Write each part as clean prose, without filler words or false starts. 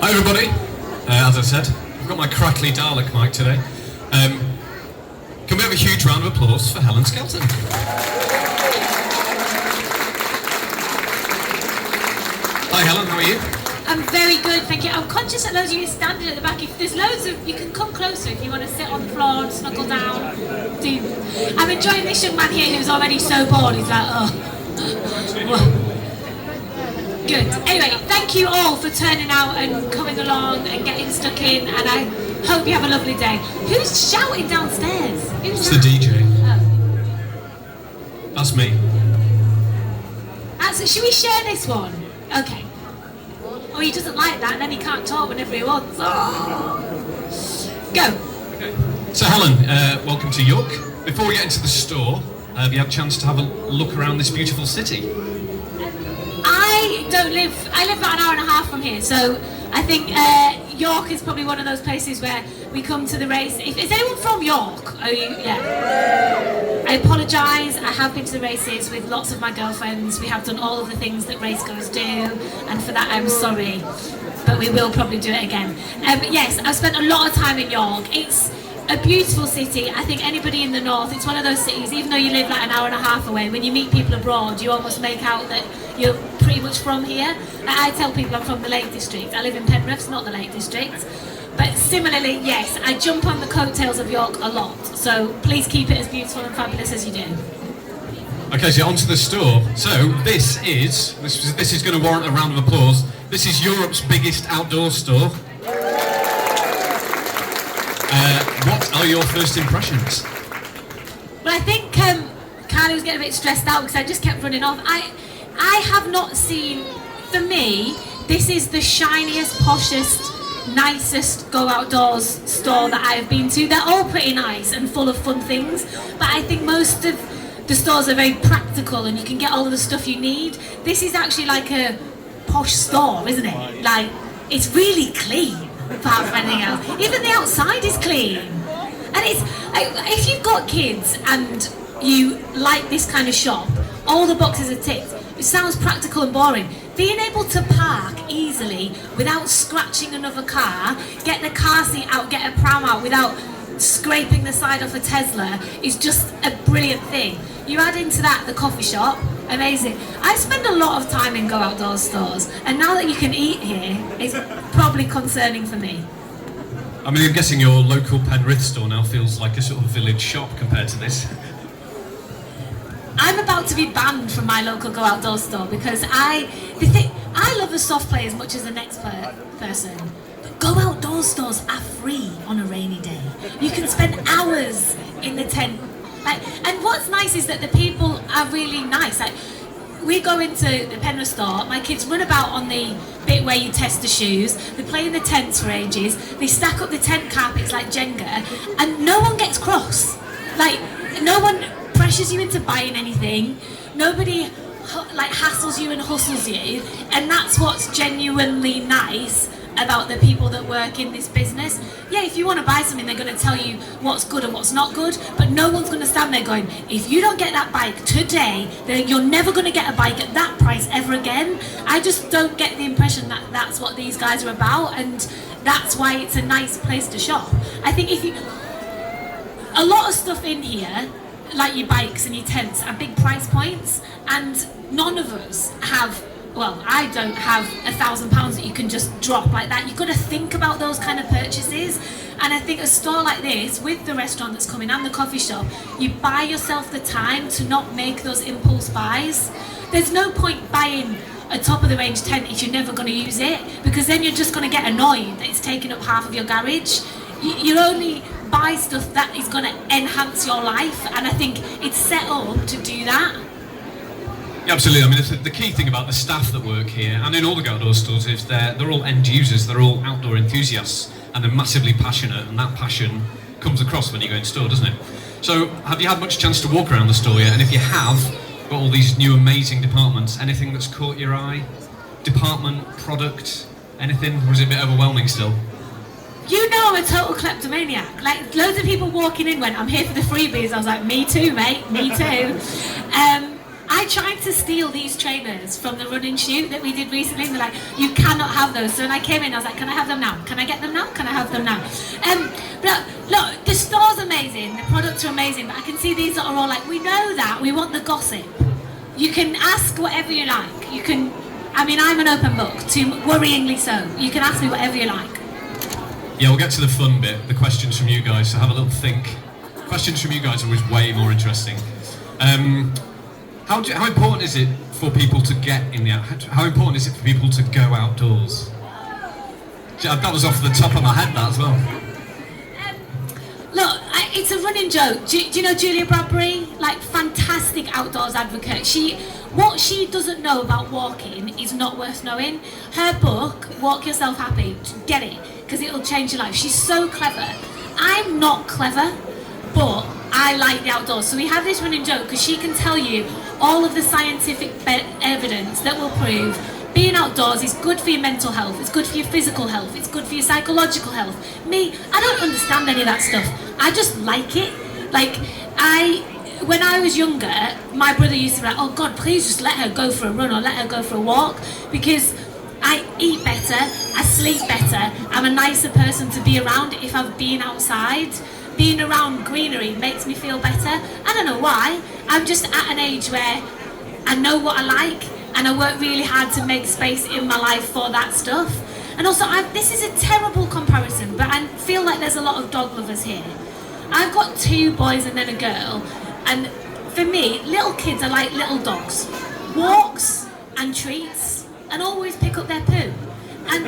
Hi everybody, as I said, I've got my crackly Dalek mic today. Can we have a huge round of applause for Helen Skelton? Hi Helen, how are you? I'm very good, thank you. I'm conscious that loads of you are standing at the back. If there's loads of, you can come closer if you want to sit on the floor and snuggle down. I'm enjoying this young man here who's already so bored. He's like, oh. Good. Anyway, thank you all for turning out and coming along and getting stuck in, and I hope you have a lovely day. Who's shouting downstairs? It's the DJ. Oh. That's me. Should we share this one? Okay. Oh, he doesn't like that, and then he can't talk whenever he wants. Oh. Go. Okay. So Helen, welcome to York. Before we get into the store, have you had a chance to have a look around this beautiful city? I live about an hour and a half from here, so I think York is probably one of those places where we come to the race. Is anyone from York? Oh, yeah. I apologise, I have been to the races with lots of my girlfriends. We have done all of the things that racegoers do, and for that I'm sorry, but we will probably do it again. Yes, I've spent a lot of time in York. It's a beautiful city. I think anybody in the north, it's one of those cities, even though you live like an hour and a half away, when you meet people abroad, you almost make out that you're pretty much from here. I tell people I'm from the Lake District. I live in Penrith, it's not the Lake District. But similarly, yes, I jump on the coattails of York a lot. So please keep it as beautiful and fabulous as you do. Okay, so onto the store. So this is going to warrant a round of applause. This is Europe's biggest outdoor store. What are your first impressions? Well, I think Carly was getting a bit stressed out because I just kept running off. I have not seen, for me, this is the shiniest, poshest, nicest go outdoors store that I've been to. They're all pretty nice and full of fun things, but I think most of the stores are very practical and you can get all of the stuff you need. This is actually like a posh store, isn't it? Like, it's really clean. Apart from anything else, even the outside is clean, and it's if you've got kids and you like this kind of shop, all the boxes are ticked. It sounds practical and boring. Being able to park easily without scratching another car, get the car seat out, get a pram out without scraping the side off a Tesla is just a brilliant thing. You add into that the coffee shop, amazing. I spend a lot of time in go outdoors stores, and now that you can eat here, it's probably concerning for me. I mean, I'm guessing your local Penrith store now feels like a sort of village shop compared to this. I'm about to be banned from my local go outdoors store because I love the soft play as much as the next person. But go outdoors stores are free on a rainy day. You can spend hours in the tent. And what's nice is that the people are really nice. Like, we go into the Penrith store, my kids run about on the bit where you test the shoes, they play in the tents for ages, they stack up the tent carpets like Jenga, and no one gets cross. Like, no one pressures you into buying anything, nobody like hassles you and hustles you, and that's what's genuinely nice about the people that work in this business. Yeah, if you want to buy something, they're going to tell you what's good and what's not good, but no one's going to stand there going, if you don't get that bike today, then you're never going to get a bike at that price ever again. I just don't get the impression that that's what these guys are about, and that's why it's a nice place to shop. I think a lot of stuff in here, like your bikes and your tents, are big price points, and none of us have, well, I don't have £1,000 that you can just drop like that. You've got to think about those kind of purchases. And I think a store like this, with the restaurant that's coming and the coffee shop, you buy yourself the time to not make those impulse buys. There's no point buying a top of the range tent if you're never going to use it, because then you're just going to get annoyed that it's taking up half of your garage. You only buy stuff that is going to enhance your life, and I think it's set up to do that. Yeah, absolutely. I mean, the key thing about the staff that work here and in all the outdoor stores is they're all end users, they're all outdoor enthusiasts, and they're massively passionate, and that passion comes across when you go in store, doesn't it? So, have you had much chance to walk around the store yet? And if you have, got all these new amazing departments, anything that's caught your eye? Department, product, anything? Or is it a bit overwhelming still? You know I'm a total kleptomaniac. Like, loads of people walking in went, I'm here for the freebies. I was like, me too, mate, me too. I I tried to steal these trainers from the running shoot that we did recently. And they're like, you cannot have those. So when I came in, I was like, can I have them now? Can I get them now? Can I have them now? But look, the store's amazing, the products are amazing, but I can see these that are all like, we know that, we want the gossip. You can ask whatever you like. You can, I mean, I'm an open book, worryingly so. You can ask me whatever you like. Yeah, we'll get to the fun bit, the questions from you guys, so have a little think. Questions from you guys are always way more interesting. How important is it for people to get in the... How important is it for people to go outdoors? That was off the top of my head, that as well. Look, it's a running joke. Do you know Julia Bradbury? Like, fantastic outdoors advocate. What she doesn't know about walking is not worth knowing. Her book, Walk Yourself Happy, get it, because it'll change your life. She's so clever. I'm not clever, but I like the outdoors. So we have this running joke because she can tell you all of the scientific evidence that will prove being outdoors is good for your mental health, it's good for your physical health, it's good for your psychological health. Me, I don't understand any of that stuff. I just like it. Like, when I was younger, my brother used to be like, oh God, please just let her go for a run or let her go for a walk, because I eat better, I sleep better, I'm a nicer person to be around if I've been outside. Being around greenery makes me feel better. I don't know why. I'm just at an age where I know what I like and I work really hard to make space in my life for that stuff. And also, this is a terrible comparison, but I feel like there's a lot of dog lovers here. I've got 2 boys and then a girl, and for me, little kids are like little dogs. Walks and treats, and always pick up their poo. And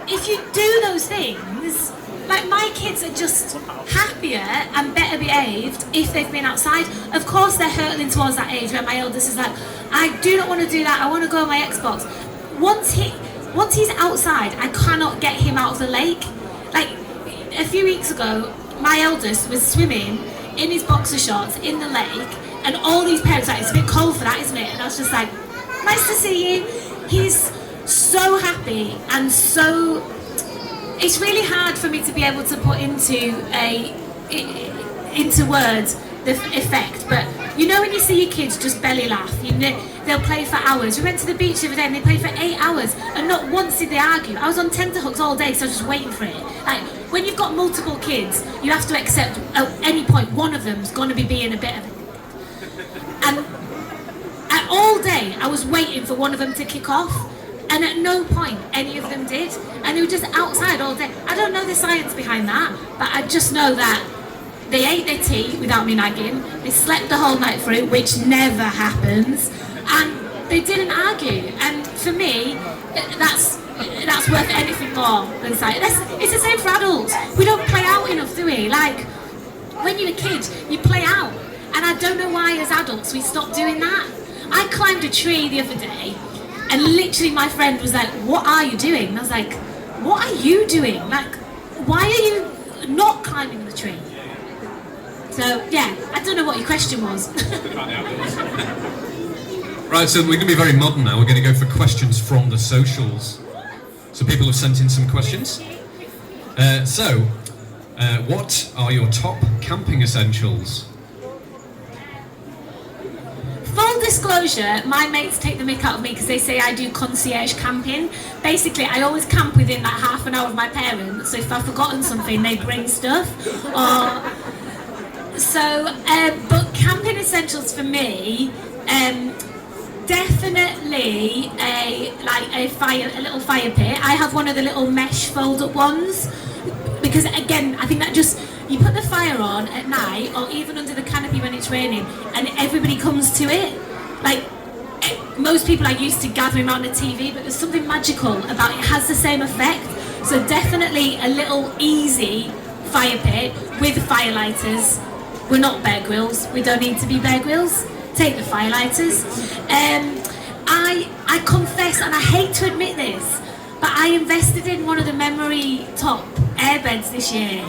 if you do those things, like, my kids are just happier and better behaved if they've been outside. Of course, they're hurtling towards that age where my eldest is like, I do not want to do that, I want to go on my Xbox. Once he's outside, I cannot get him out of the lake. Like, a few weeks ago, my eldest was swimming in his boxer shorts in the lake, and all these parents are like, it's a bit cold for that, isn't it? And I was just like, nice to see you. He's so happy and so... It's really hard for me to be able to put into words the effect, but you know when you see your kids just belly laugh, you know, they'll play for hours. We went to the beach the other day and they played for 8 hours and not once did they argue. I was on tenterhooks all day, so I was just waiting for it. Like, when you've got multiple kids, you have to accept at any point one of them's going to be being a bit of it. And all day I was waiting for one of them to kick off. And at no point any of them did, and they were just outside all day. I don't know the science behind that, but I just know that they ate their tea without me nagging, they slept the whole night through, which never happens, and they didn't argue. And for me, that's worth anything more than science. It's the same for adults. We don't play out enough, do we? Like, when you're a kid, you play out, and I don't know why as adults we stop doing that. I climbed a tree the other day, and literally my friend was like, what are you doing? And I was like, what are you doing? Like, why are you not climbing the tree? So, yeah, I don't know what your question was. Right, so we're going to be very modern now. We're going to go for questions from the socials. So people have sent in some questions. What are your top camping essentials? Full disclosure, my mates take the mick out of me because they say I do concierge camping. Basically, I always camp within like half an hour of my parents, so if I've forgotten something, they bring stuff. But camping essentials for me, definitely a little fire pit. I have one of the little mesh fold-up ones, because again, I think that just, you put the fire on at night or even under the canopy when it's raining and everybody comes to it. Like, most people are used to gathering around the TV, but there's something magical about it. It has the same effect. So definitely a little easy fire pit with firelighters. We're not Bear Grylls, we don't need to be Bear Grylls. Take the firelighters. I confess, and I hate to admit this, but I invested in one of the memory top airbeds this year.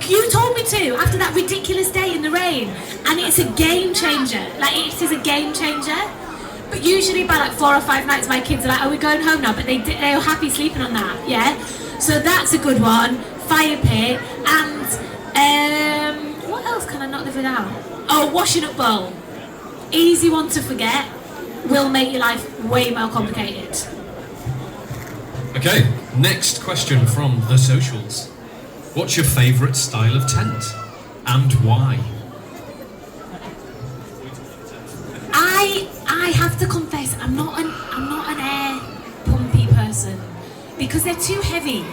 You told me to, after that ridiculous day in the rain, and it's a game changer. Like, it is a game changer. But usually by like 4 or 5 nights, my kids are like, are we going home now? But they were happy sleeping on that, yeah? So that's a good one. Fire pit, and what else can I not live without? Oh, washing up bowl. easy one to forget will make your life way more complicated. Okay, next question from the socials. What's your favourite style of tent and why? I have to confess, I'm not an air pumpy person because they're too heavy.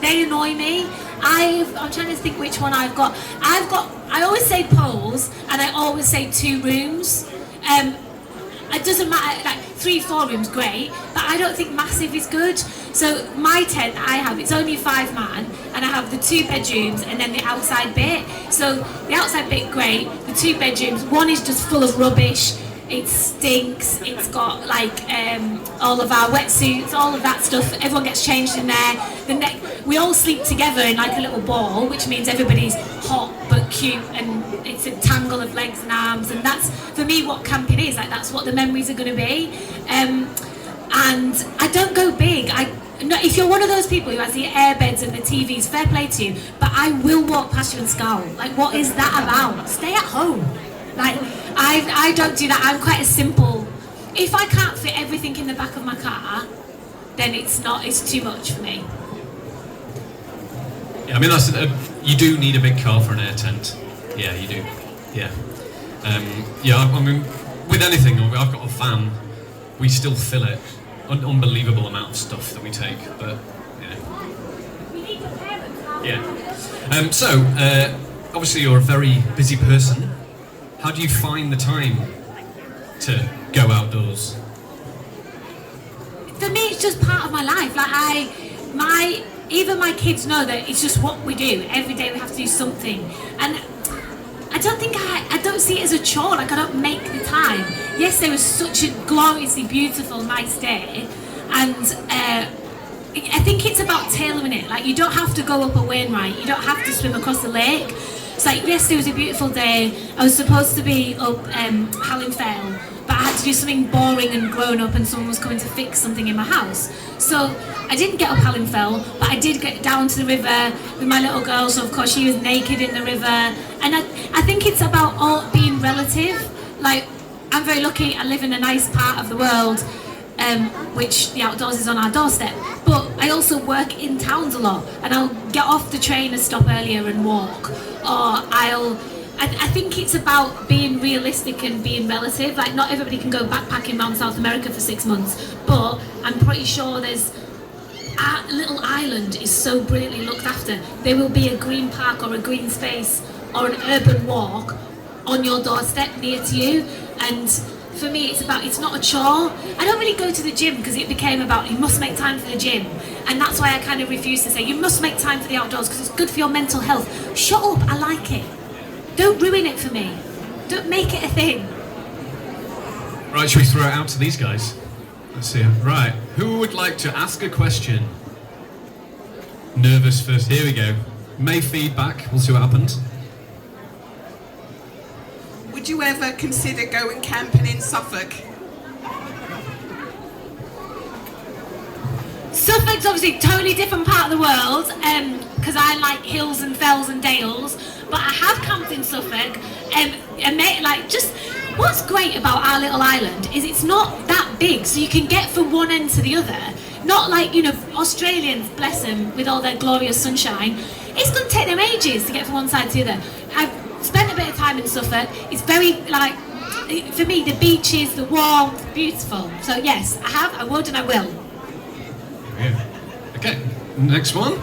They annoy me. I'm trying to think which one I've got. I always say poles and I always say 2 rooms. It doesn't matter, like 3-4 rooms, great, but I don't think massive is good. So my tent it's only 5 man, and I have the 2 bedrooms and then the outside bit. So the outside bit, great. The 2 bedrooms, one is just full of rubbish. It stinks. It's got all of our wetsuits, all of that stuff. Everyone gets changed in there. We all sleep together in like a little ball, which means everybody's hot but cute, and it's a tangle of legs and arms. And that's for me what camping is. Like that's what the memories are going to be. And I don't go big. If you're one of those people who has the airbeds and the TVs, fair play to you. But I will walk past you and scowl. Like, what is that about? Stay at home. Like, I don't do that. I'm quite a simple. If I can't fit everything in the back of my car, then it's too much for me. Yeah, I mean, you do need a big car for an air tent. Yeah, you do. Yeah. I mean, with anything, I've got a van, we still fill it. Unbelievable amount of stuff that we take, but yeah. We need your parents. Yeah. So, obviously you're a very busy person. How do you find the time to go outdoors? For me, it's just part of my life. Even my kids know that it's just what we do. Every day we have to do something, and I don't see it as a chore. Like, I don't make the time. Yes, there was such a gloriously beautiful, nice day, and I think it's about tailoring it. Like, you don't have to go up a Wainwright. You don't have to swim across the lake. It's like, yes, there was a beautiful day. I was supposed to be up Helen Skelton, but I had to do something boring and grown up, and someone was coming to fix something in my house. So I didn't get up Helen Skelton, but I did get down to the river with my little girl. So of course she was naked in the river, and I think it's about all being relative. Like, I'm very lucky. I live in a nice part of the world, which the outdoors is on our doorstep. But I also work in towns a lot, and I'll get off the train and stop earlier and walk, or I think it's about being realistic and being relative. Like, not everybody can go backpacking around South America for 6 months, but I'm pretty sure there's a little island is so brilliantly looked after. There will be a green park or a green space or an urban walk on your doorstep near to you. And for me, it's not a chore. I don't really go to the gym because it became about you must make time for the gym, and that's why I kind of refuse to say you must make time for the outdoors because it's good for your mental health. Shut up, I like it. Don't ruin it for me. Don't make it a thing. Right, should we throw it out to these guys? Let's see. Right, who would like to ask a question? Nervous first. Here we go. May feedback. We'll see what happens. Would you ever consider going camping in Suffolk? Suffolk's obviously a totally different part of the world, because I like hills and fells and dales, but I have camped in Suffolk, what's great about our little island is it's not that big, so you can get from one end to the other. Not like, Australians, bless them, with all their glorious sunshine. It's going to take them ages to get from one side to the other. I've spent a bit of time in Suffolk. It's very, for me, the beaches, the warmth, beautiful. So yes, I would and I will. Yeah. Okay, next one.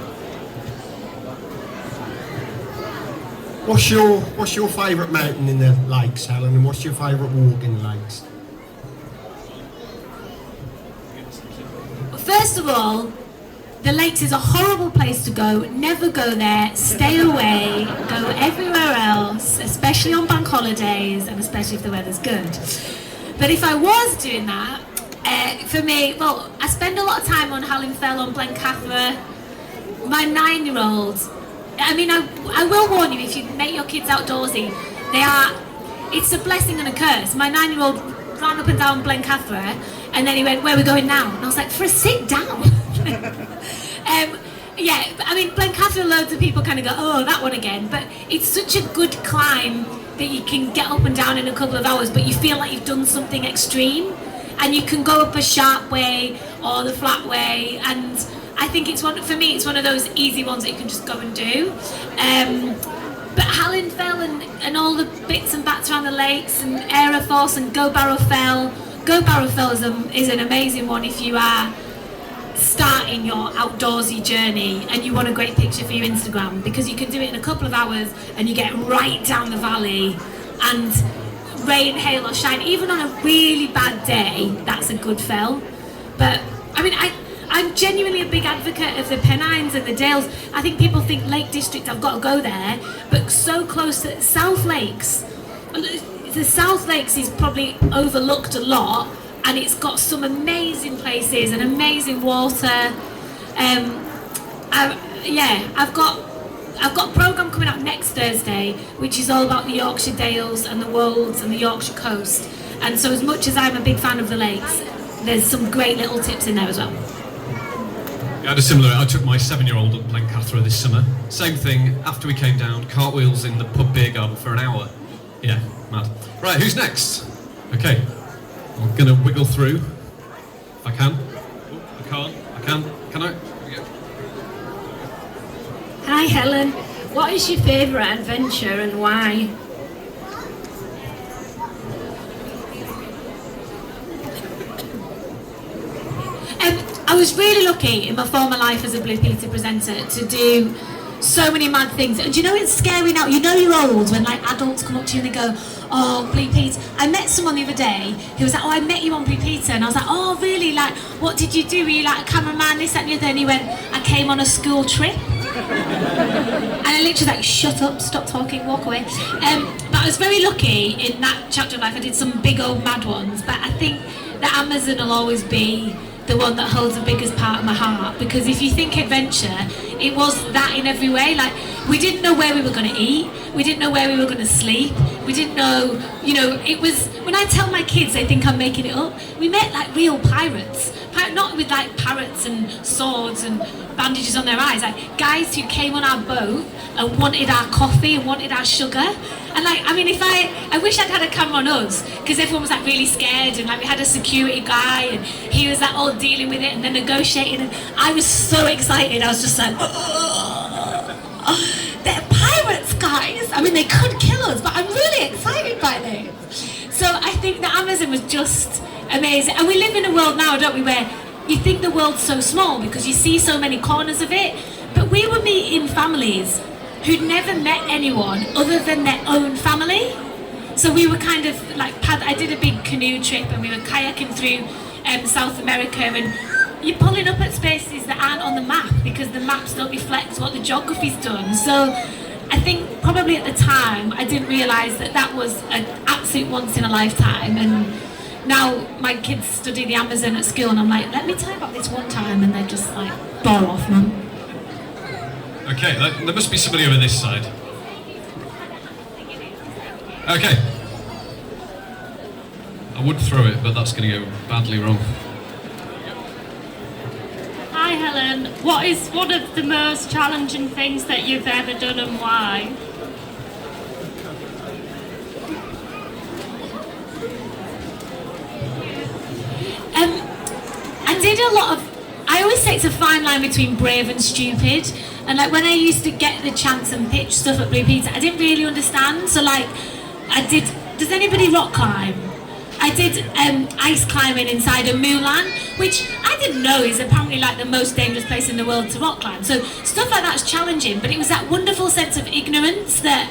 What's your favourite mountain in the lakes, Helen, and what's your favourite walk in the lakes? First of all, the lakes is a horrible place to go. Never go there. Stay away. Go everywhere else, especially on bank holidays and especially if the weather's good. But if I was doing that, for me, I spend a lot of time on Helen Skelton, on Blencathra. My 9-year-old, I will warn you, if you make your kids outdoorsy, it's a blessing and a curse. My 9-year-old ran up and down Blencathra, and then he went, "Where are we going now?" And I was like, "For a sit down." Blencathra, loads of people kind of go, "Oh, that one again," but it's such a good climb that you can get up and down in a couple of hours, but you feel like you've done something extreme, and you can go up a sharp way or the flat way, and I think it's one of those easy ones that you can just go and do. But Helen Fell and all the bits and bats around the lakes and Aeroforce and Go Barrow Fell. Go Barrow Fell is an amazing one if you are starting your outdoorsy journey and you want a great picture for your Instagram, because you can do it in a couple of hours and you get right down the valley, and rain, hail or shine, even on a really bad day, that's a good fell. But I mean, I'm genuinely a big advocate of the Pennines and the Dales. I think people think Lake District, I've got to go there, but so close to South Lakes. The South Lakes is probably overlooked a lot, and it's got some amazing places and amazing water. I've got a programme coming up next Thursday, which is all about the Yorkshire Dales and the Wolds and the Yorkshire coast. And so as much as I'm a big fan of the lakes, there's some great little tips in there as well. I took my 7-year-old up Blencathra this summer. Same thing, after we came down, cartwheels in the pub beer garden for an hour. Yeah, mad. Right, who's next? Okay, I'm gonna wiggle through, if I can. Oh, I can't, I can. Can I? Here we go. Hi Helen, what is your favourite adventure and why? I was really lucky in my former life as a Blue Peter presenter to do so many mad things. And do you know, it's scary now. You know you're old when like adults come up to you and they go, oh, Blue Peter. I met someone the other day who was like, oh, I met you on Blue Peter. And I was like, oh, really? Like, what did you do? Were you like a cameraman, this, that and the other? And he went, I came on a school trip. And I literally was like, shut up, stop talking, walk away. But I was very lucky in that chapter of life. I did some big old mad ones. But I think the Amazon will always be the one that holds the biggest part of my heart, because if you think adventure, it was that in every way. Like, we didn't know where we were going to eat, we didn't know where we were going to sleep, we didn't know, it was, when I tell my kids they think I'm making it up, we met like real pirates, not with like parrots and swords and bandages on their eyes, like guys who came on our boat and wanted our coffee and wanted our sugar. And like, I mean, I wish I'd had a camera on us, because everyone was like really scared, and like we had a security guy and he was like all dealing with it and then negotiating, and I was so excited. I was just like, they're pirates, guys. I mean, they could kill us, but I'm really excited by them. So I think the Amazon was just amazing. And we live in a world now, don't we, where you think the world's so small because you see so many corners of it, but we were meeting families who'd never met anyone other than their own family. So we were kind of like, I did a big canoe trip and we were kayaking through South America, and you're pulling up at spaces that aren't on the map because the maps don't reflect what the geography's done. So I think probably at the time I didn't realise that that was an absolute once in a lifetime. And now my kids study the Amazon at school and I'm like, let me tell you about this one time, and they're just like, bore off, man. Okay, there must be somebody over this side. Okay. I would throw it, but that's going to go badly wrong. Hi Helen, what is one of the most challenging things that you've ever done and why? I always say it's a fine line between brave and stupid. And like when I used to get the chance and pitch stuff at Blue Peter, I didn't really understand. So like, does anybody rock climb? I did ice climbing inside a Mulan, which I didn't know is apparently like the most dangerous place in the world to rock climb. So stuff like that's challenging, but it was that wonderful sense of ignorance that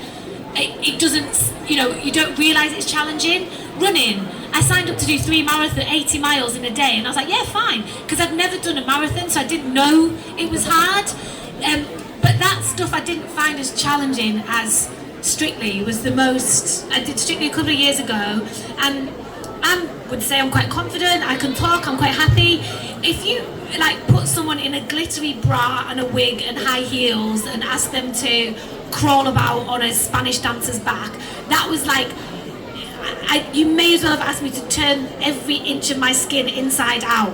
it doesn't, you don't realise it's challenging. Running, I signed up to do 80 miles in a day, and I was like, yeah, fine, because I'd never done a marathon, so I didn't know it was hard. But that stuff I didn't find as challenging as Strictly was the most. I did Strictly a couple of years ago, and I would say I'm quite confident, I can talk, I'm quite happy. If you like put someone in a glittery bra and a wig and high heels and ask them to crawl about on a Spanish dancer's back, that was like, you may as well have asked me to turn every inch of my skin inside out.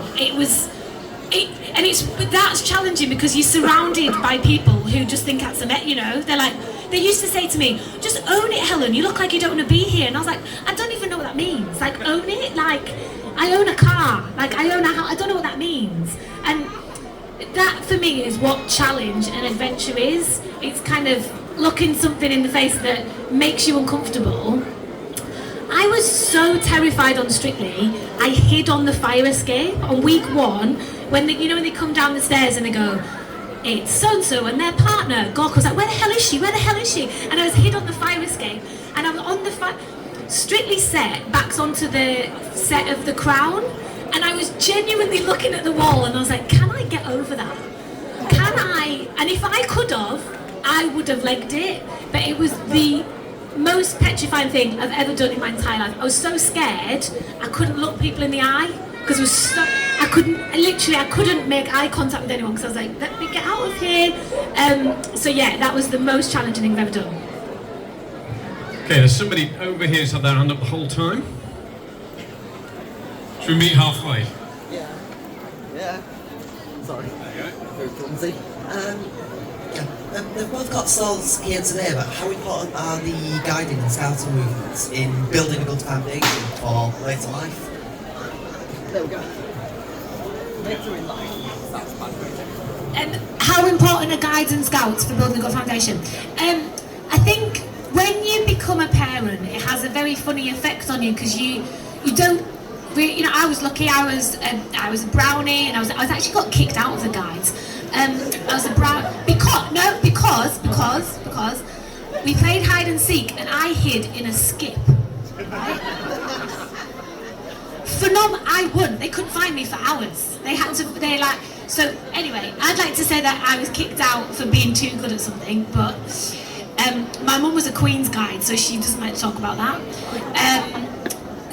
That's challenging because you're surrounded by people who just think that's they're like, they used to say to me, just own it, Helen, you look like you don't want to be here. And I was like, I don't even know what that means. Like, own it? Like, I own a car. Like, I own a house. I don't know what that means. And that, for me, is what challenge and adventure is. It's kind of looking something in the face that makes you uncomfortable. I was so terrified on Strictly, I hid on the fire escape on week 1 when when they come down the stairs and they go, it's so-and-so and their partner. Gork was like, where the hell is she? Where the hell is she? And I was hid on the fire escape and I'm on the Strictly set backs onto the set of The Crown and I was genuinely looking at the wall and I was like, can I get over that? Can I? And if I could have, I would have legged it, but it was the most petrifying thing I've ever done in my entire life. I was so scared I couldn't look people in the eye because I couldn't make eye contact with anyone because I was like, let me get out of here. So yeah, that was the most challenging thing I've ever done. Okay, there's somebody over here who's had their hand up the whole time. Should we meet halfway? Yeah. Sorry. Very clumsy. They've both got stalls here today, but how important are the guiding and scouting movements in building a good foundation for later life? There we go. Later in life. That's bad. How important are guides and scouts for building a good foundation? I think when you become a parent, it has a very funny effect on you because you don't. I was lucky. I was a brownie, and I was actually got kicked out of the guides. I was a brown because we played hide and seek, and I hid in a skip. Right? I won. They couldn't find me for hours. So anyway, I'd like to say that I was kicked out for being too good at something, but my mum was a Queen's guide, so she doesn't like to talk about that.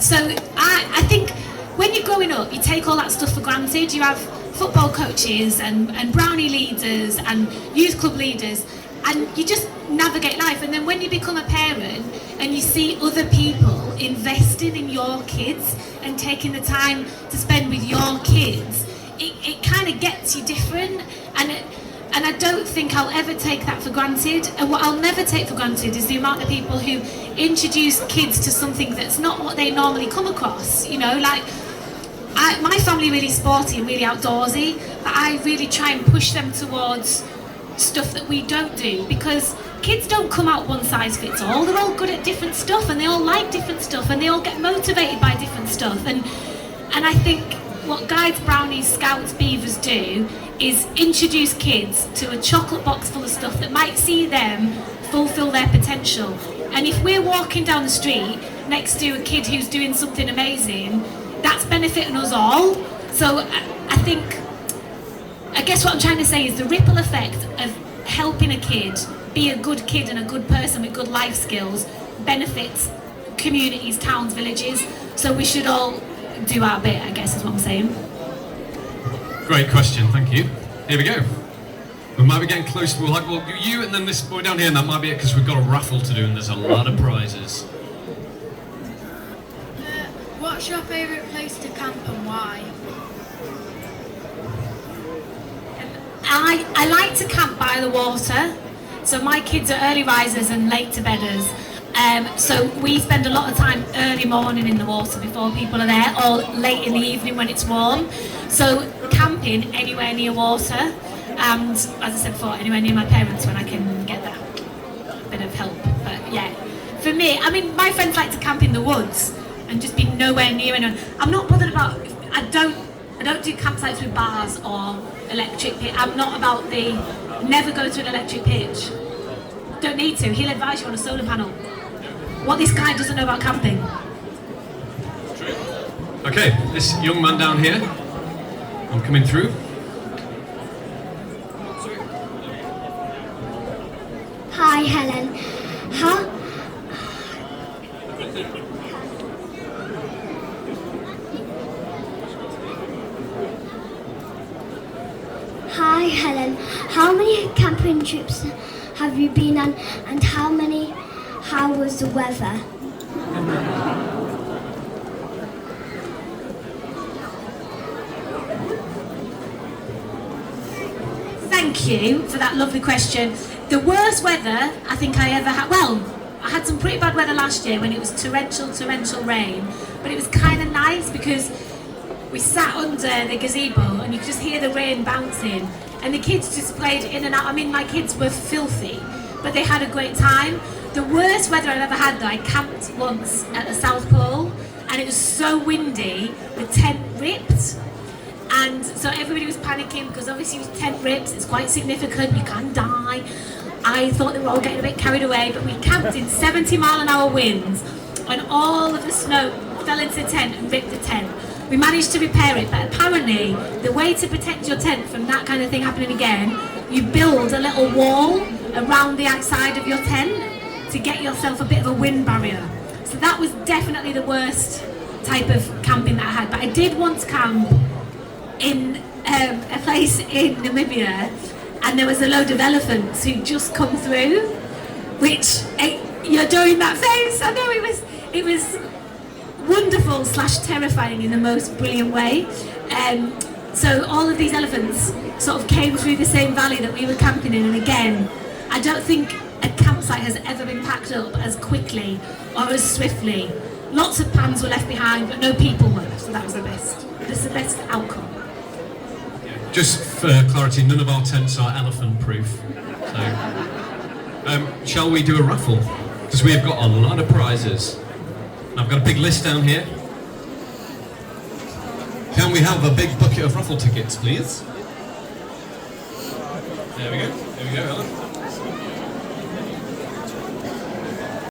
So I think when you're growing up, you take all that stuff for granted. You have football coaches and brownie leaders and youth club leaders, and you just navigate life. And then when you become a parent and you see other people investing in your kids and taking the time to spend with your kids, it kind of gets you different. And I don't think I'll ever take that for granted. And what I'll never take for granted is the amount of people who introduce kids to something that's not what they normally come across. My family really sporty and really outdoorsy, but I really try and push them towards stuff that we don't do, because kids don't come out one size fits all. They're all good at different stuff and they all like different stuff and they all get motivated by different stuff. And I think what guides, brownies, scouts, beavers do is introduce kids to a chocolate box full of stuff that might see them fulfill their potential. And if we're walking down the street next to a kid who's doing something amazing, that's benefiting us all. So I guess what I'm trying to say is the ripple effect of helping a kid be a good kid and a good person with good life skills benefits communities, towns, villages. So we should all do our bit, I guess is what I'm saying. Great question, thank you. Here we go. We might be getting close. We'll do you and then this boy down here, and that might be it because we've got a raffle to do and there's a lot of prizes. What's your favourite place to camp and why? I like to camp by the water. So my kids are early risers and late to bedders. So we spend a lot of time early morning in the water before people are there, or late in the evening when it's warm. So camping anywhere near water, and as I said before, anywhere near my parents when I can get that bit of help. But yeah, for me, my friends like to camp in the woods and just be nowhere near anyone. I'm not bothered about. I don't do campsites with bars or electric pit. I'm not about never go to an electric pitch. Don't need to. He'll advise you on a solar panel. What this guy doesn't know about camping. Okay, this young man down here. I'm coming through. Hi, Helen. Hi, Helen. How many camping trips have you been on, and how was the weather? Thank you for that lovely question. The worst weather I think I ever had, well, I had some pretty bad weather last year when it was torrential rain, but it was kind of nice because we sat under the gazebo and you could just hear the rain bouncing, and the kids just played in and out. I mean, my kids were filthy, but they had a great time. The worst weather I've ever had though, I camped once at the South Pole, and it was so windy, the tent ripped. And so everybody was panicking because obviously with tent rips, it's quite significant, you can die. I thought they were all getting a bit carried away, but we camped in 70-mile-an-hour winds and all of the snow fell into the tent and ripped the tent. We managed to repair it, but apparently the way to protect your tent from that kind of thing happening again, you build a little wall around the outside of your tent to get yourself a bit of a wind barrier. So that was definitely the worst type of camping that I had. But I did once camp in a place in Namibia, and there was a load of elephants who'd just come through, which, you're doing that face, I know it was wonderful / terrifying in the most brilliant way. So all of these elephants sort of came through the same valley that we were camping in, and again, I don't think a campsite has ever been packed up as quickly or as swiftly. Lots of pans were left behind, but no people were, so that was the best. That's the best outcome. Just for clarity, none of our tents are elephant proof. So, shall we do a raffle? Because we have got a lot of prizes. And I've got a big list down here. Can we have a big bucket of raffle tickets, please? There we go, Helen.